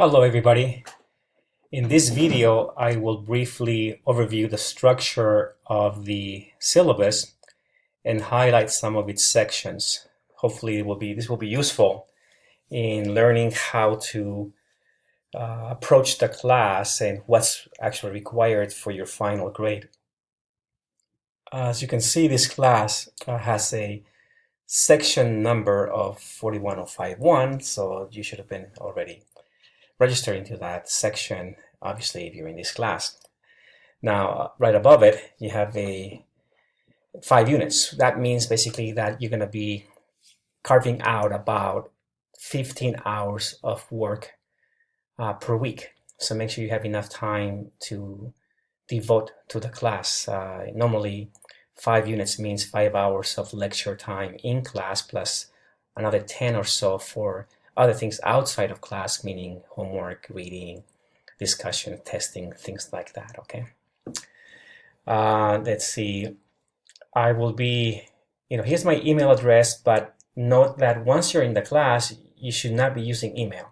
Hello everybody. In this video I will briefly overview the structure of the syllabus and highlight some of its sections. Hopefully this will be useful in learning how to approach the class and what's actually required for your final grade. As you can see, this class has a section number of 41051, so you should have been already register into that section, obviously, if you're in this class. Now, right above it, you have 5 units. That means basically that you're going to be carving out about 15 hours of work per week. So make sure you have enough time to devote to the class. Normally, 5 units means 5 hours of lecture time in class plus another 10 or so for other things outside of class, meaning homework, reading, discussion, testing, things like that, okay? Let's see. I will be, here's my email address, but note that once you're in the class, you should not be using email.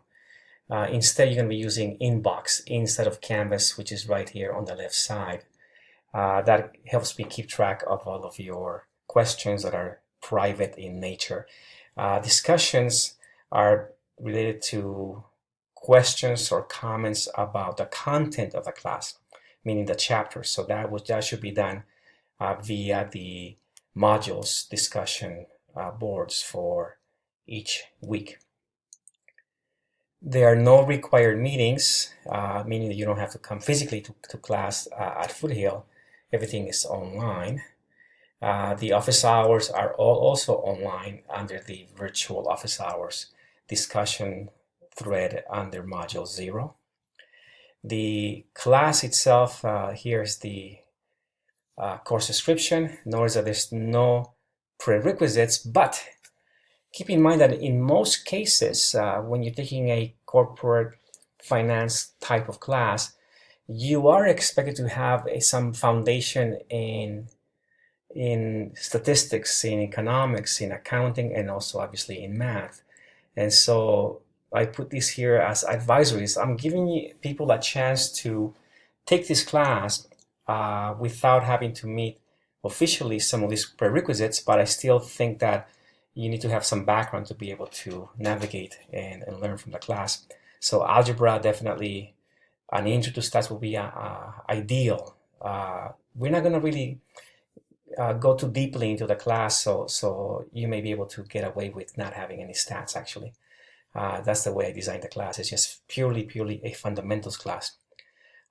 Instead, you're going to be using Inbox instead of Canvas, which is right here on the left side. That helps me keep track of all of your questions that are private in nature. Discussions are related to questions or comments about the content of the class, meaning the chapters. So that should be done via the modules discussion boards for each week. There are no required meetings, meaning that you don't have to come physically to class at Foothill. Everything is online. The office hours are all also online under the virtual office hours discussion thread under module 0. The class itself, here's the course description. Notice that there's no prerequisites, but keep in mind that in most cases, when you're taking a corporate finance type of class, you are expected to have some foundation in statistics, in economics, in accounting, and also obviously in math. And so I put this here as advisories. I'm giving people a chance to take this class without having to meet officially some of these prerequisites, but I still think that you need to have some background to be able to navigate and learn from the class. So algebra, definitely an intro to stats will be ideal. We're not going to really go too deeply into the class, so you may be able to get away with not having any stats, actually. That's the way I designed the class. It's just purely a fundamentals class.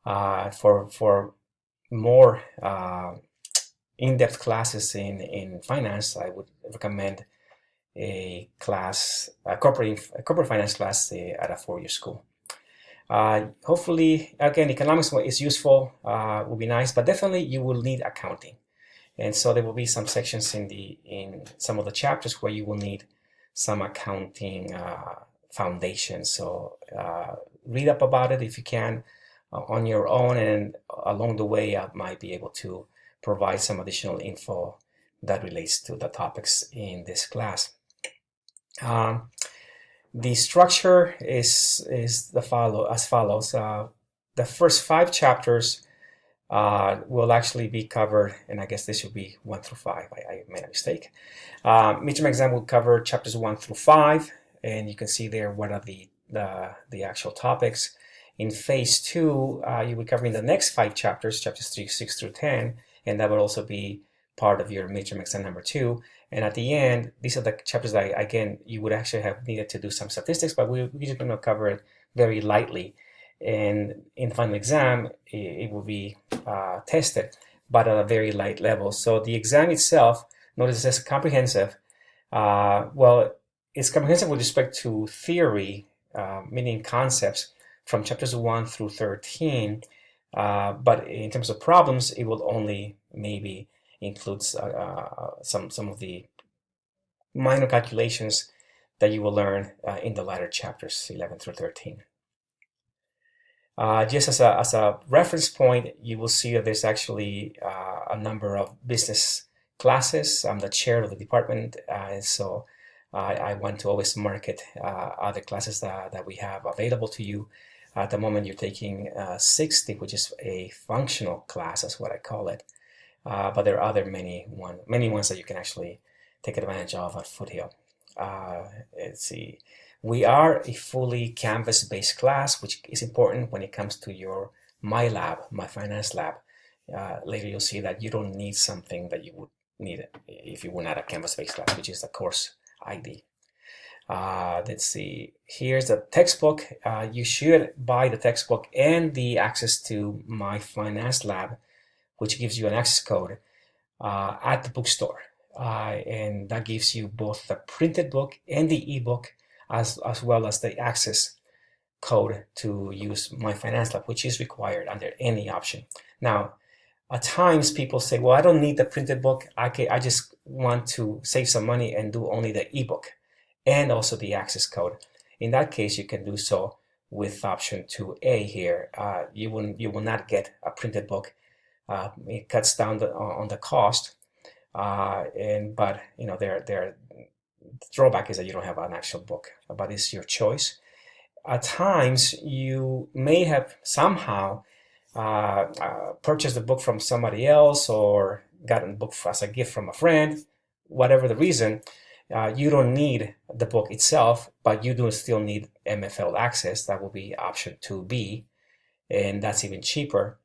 For more in-depth classes in finance, I would recommend a corporate finance class at a 4-year school. Hopefully, again, economics is useful, will be nice, but definitely you will need accounting. And so there will be some sections in some of the chapters where you will need some accounting foundation. So read up about it if you can on your own, and along the way I might be able to provide some additional info that relates to the topics in this class. The structure is as follows. The first 5 chapters will actually be covered, and I guess this should be 1 through 5. I made a mistake. Midterm exam will cover chapters 1 through 5, and you can see there what are the actual topics. In phase 2, you'll be covering the next 5 chapters, chapters 3, 6 through 10, and that will also be part of your midterm exam number 2. And at the end, these are the chapters that, again, you would actually have needed to do some statistics, but we're just going to cover it very lightly. And in the final exam, it will be tested, but at a very light level. So the exam itself, notice it says comprehensive. Well, it's comprehensive with respect to theory, meaning concepts from chapters 1 through 13. But in terms of problems, it will only maybe includes some of the minor calculations that you will learn in the latter chapters 11 through 13. Just as a reference point, you will see that there's actually a number of business classes. I'm the chair of the department, and so I want to always market other classes that we have available to you. At the moment, you're taking 60, which is a functional class, that's what I call it. But there are many ones that you can actually take advantage of at Foothill. Let's see. We are a fully Canvas-based class, which is important when it comes to your My Lab, My Finance Lab. Later you'll see that you don't need something that you would need if you were not a Canvas-based class, which is the course ID. Let's see. Here's the textbook. You should buy the textbook and the access to My Finance Lab, which gives you an access code at the bookstore. And that gives you both the printed book and the ebook, as well as the access code to use My Finance Lab, which is required under any option. Now, at times people say, well, I don't need the printed book. I just want to save some money and do only the ebook and also the access code. In that case, you can do so with option 2A here. You will not get a printed book. It cuts down on the cost, but you know, the drawback is that you don't have an actual book, but it's your choice. At times, you may have somehow purchased the book from somebody else or gotten the book as a gift from a friend. Whatever the reason, you don't need the book itself, but you do still need MFL access. That will be option 2B, and that's even cheaper.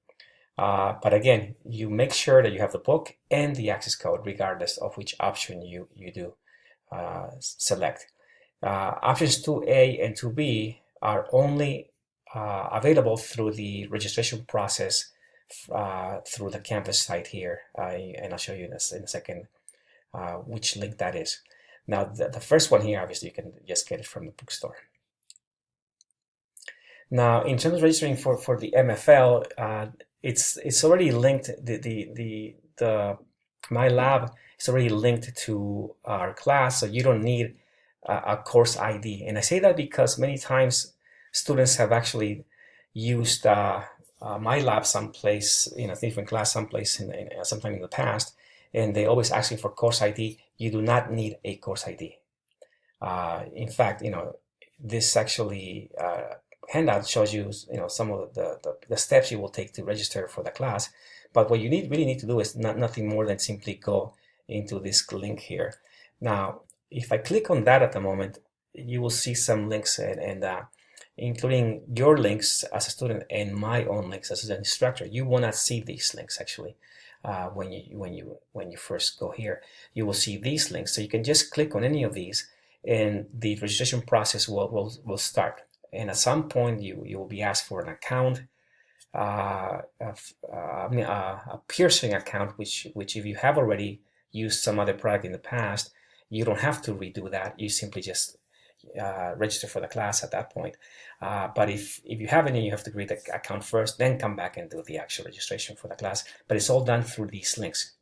But again, you make sure that you have the book and the access code, regardless of which option you do select. Options 2A and 2B are only available through the registration process through the Canvas site here, and I'll show you this in a second which link that is. Now the first one here, obviously you can just get it from the bookstore. Now in terms of registering for the MFL, it's already linked. The My Lab is already linked to our class, so you don't need a course ID. And I say that because many times students have actually used My Lab someplace, in a different class someplace sometime in the past, and they always ask you for course ID. You do not need a course ID. In fact, you know, this actually handout shows you, some of the steps you will take to register for the class. But what you really need to do is nothing more than simply go into this link here. Now, if I click on that at the moment, you will see some links, and including your links as a student and my own links as an instructor. You will not see these links actually when you first go here. You will see these links, so you can just click on any of these, and the registration process will start. And at some point, you will be asked for an account, a Pearson account, which if you have already used some other product in the past, you don't have to redo that. You simply just register for the class at that point. But if you haven't, you have to create an account first, then come back and do the actual registration for the class. But it's all done through these links.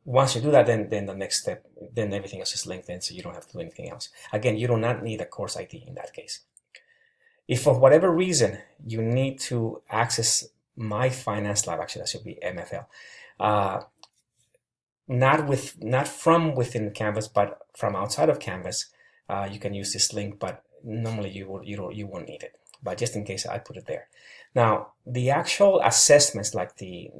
Once you do that, then the next step, then everything else is linked in, so you don't have to do anything else. Again, you do not need a course ID in that case. If for whatever reason you need to access My Finance Lab, actually that should be MFL, not from within Canvas, but from outside of Canvas, you can use this link, but normally you won't need it. But just in case, I put it there. Now, the actual assessments, like the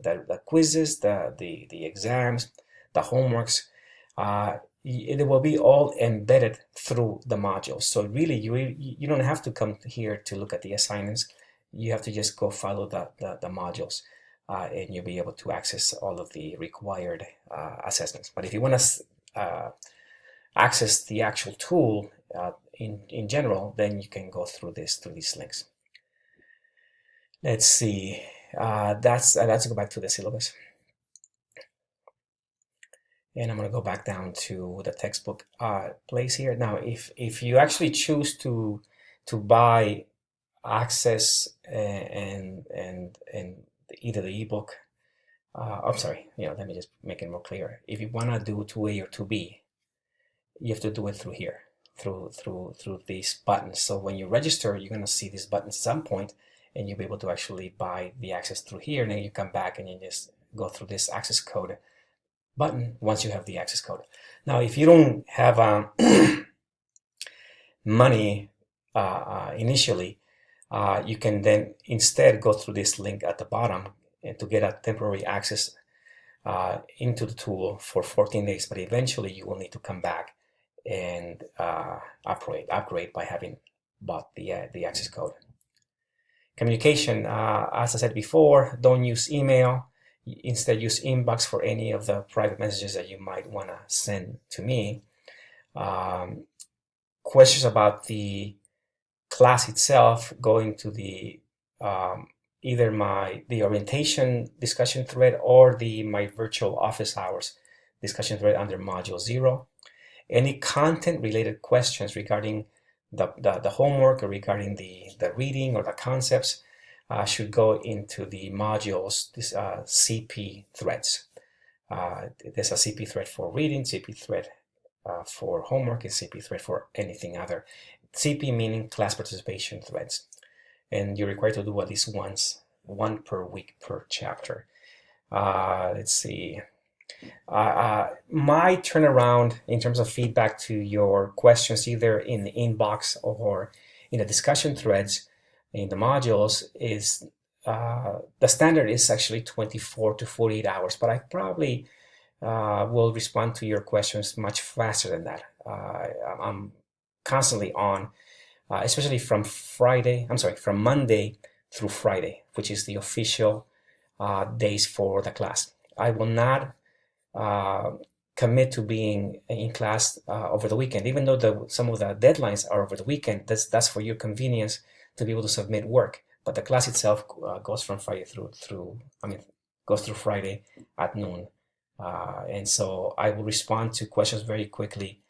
quizzes, the exams, the homeworks, it will be all embedded through the modules. So really, you don't have to come here to look at the assignments. You have to just go follow the modules, and you'll be able to access all of the required assessments. But if you want to access the actual tool in general, then you can go through these links. Let's see. Let's go back to the syllabus. And I'm going to go back down to the textbook place here. Now, if you actually choose to buy access and either the ebook, I'm sorry, let me just make it more clear. If you want to do 2A or 2B, you have to do it through here, through these buttons. So when you register, you're going to see these buttons at some point, and you'll be able to actually buy the access through here. And then you come back and you just go through this access code button once you have the access code. Now, if you don't have money initially, you can then instead go through this link at the bottom and to get a temporary access into the tool for 14 days, but eventually you will need to come back and upgrade by having bought the access code. Communication, as I said before, don't use email. Instead, use inbox for any of the private messages that you might want to send to me. Questions about the class itself, go into the either the orientation discussion thread or my virtual office hours discussion thread under module 0. Any content related questions regarding the homework or regarding the reading or the concepts should go into the modules, this CP threads. There's a CP thread for reading, CP thread for homework, and CP thread for anything other. CP meaning class participation threads. And you're required to do at least one per week per chapter. Let's see. My turnaround in terms of feedback to your questions, either in the inbox or in the discussion threads in the modules, is the standard is actually 24 to 48 hours, but I probably will respond to your questions much faster than that. I'm constantly on, especially from Monday through Friday, which is the official days for the class. I will not commit to being in class over the weekend, even though some of the deadlines are over the weekend. That's for your convenience to be able to submit work. But the class itself goes from Friday goes through Friday at noon. And so I will respond to questions very quickly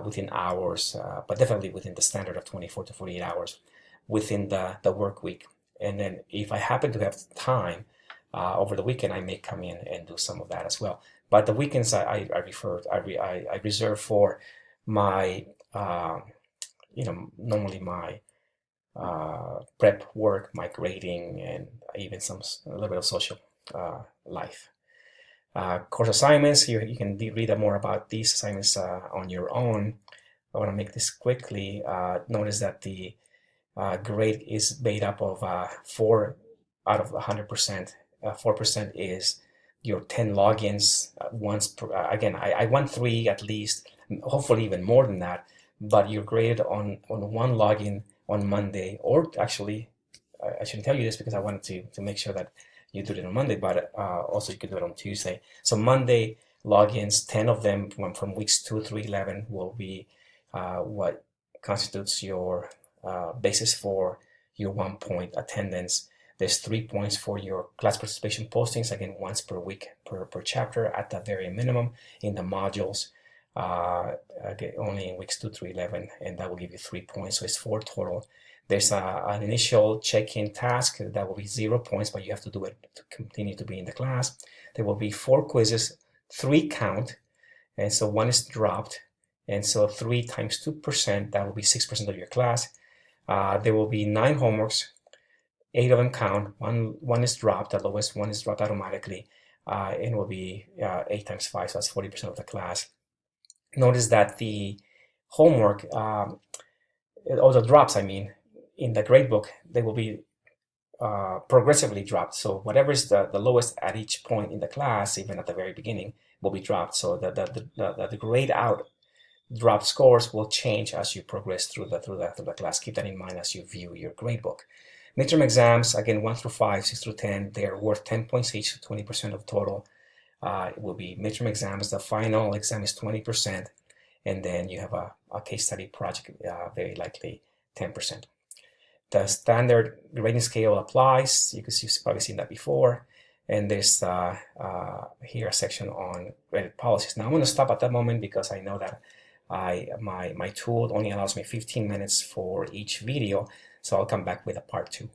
within hours, but definitely within the standard of 24 to 48 hours within the work week. And then if I happen to have time over the weekend, I may come in and do some of that as well. But the weekends I reserve for my, normally my prep work, my grading, and even a little bit of social life. Course assignments, you can read more about these assignments on your own. I want to make this quickly. Notice that the grade is made up of 4 out of 100%. 4% is your 10 logins once per, again, I want 3 at least, hopefully even more than that, but you're graded on 1 login on Monday, or actually, I shouldn't tell you this because I wanted to make sure that you do it on Monday, but also you can do it on Tuesday. So Monday logins, 10 of them from weeks 2 through 11 will be what constitutes your basis for your 1 point attendance. There's 3 points for your class participation postings, again, once per week per chapter at the very minimum in the modules, only in weeks 2 through 11, and that will give you 3 points, so it's 4 total. There's an initial check-in task that will be 0 points, but you have to do it to continue to be in the class. There will be 4 quizzes, 3 count, and so 1 is dropped, and so 3 times 2%, that will be 6% of your class. There will be 9 homeworks, 8 of them count, one is dropped, the lowest one is dropped automatically, and it will be 8 times 5, so that's 40% of the class. Notice that the homework, or the drops, in the gradebook, they will be progressively dropped. So whatever is the lowest at each point in the class, even at the very beginning, will be dropped. So the grade out drop scores will change as you progress through the class. Keep that in mind as you view your gradebook. Midterm exams, again, 1 through 5, 6 through 10, they are worth 10 points each, 20% of total. It will be midterm exams. The final exam is 20%, and then you have a case study project, very likely 10%. The standard grading scale applies. You've probably seen that before. And there's here a section on graded policies. Now I'm going to stop at that moment because I know that my tool only allows me 15 minutes for each video. So I'll come back with a part 2.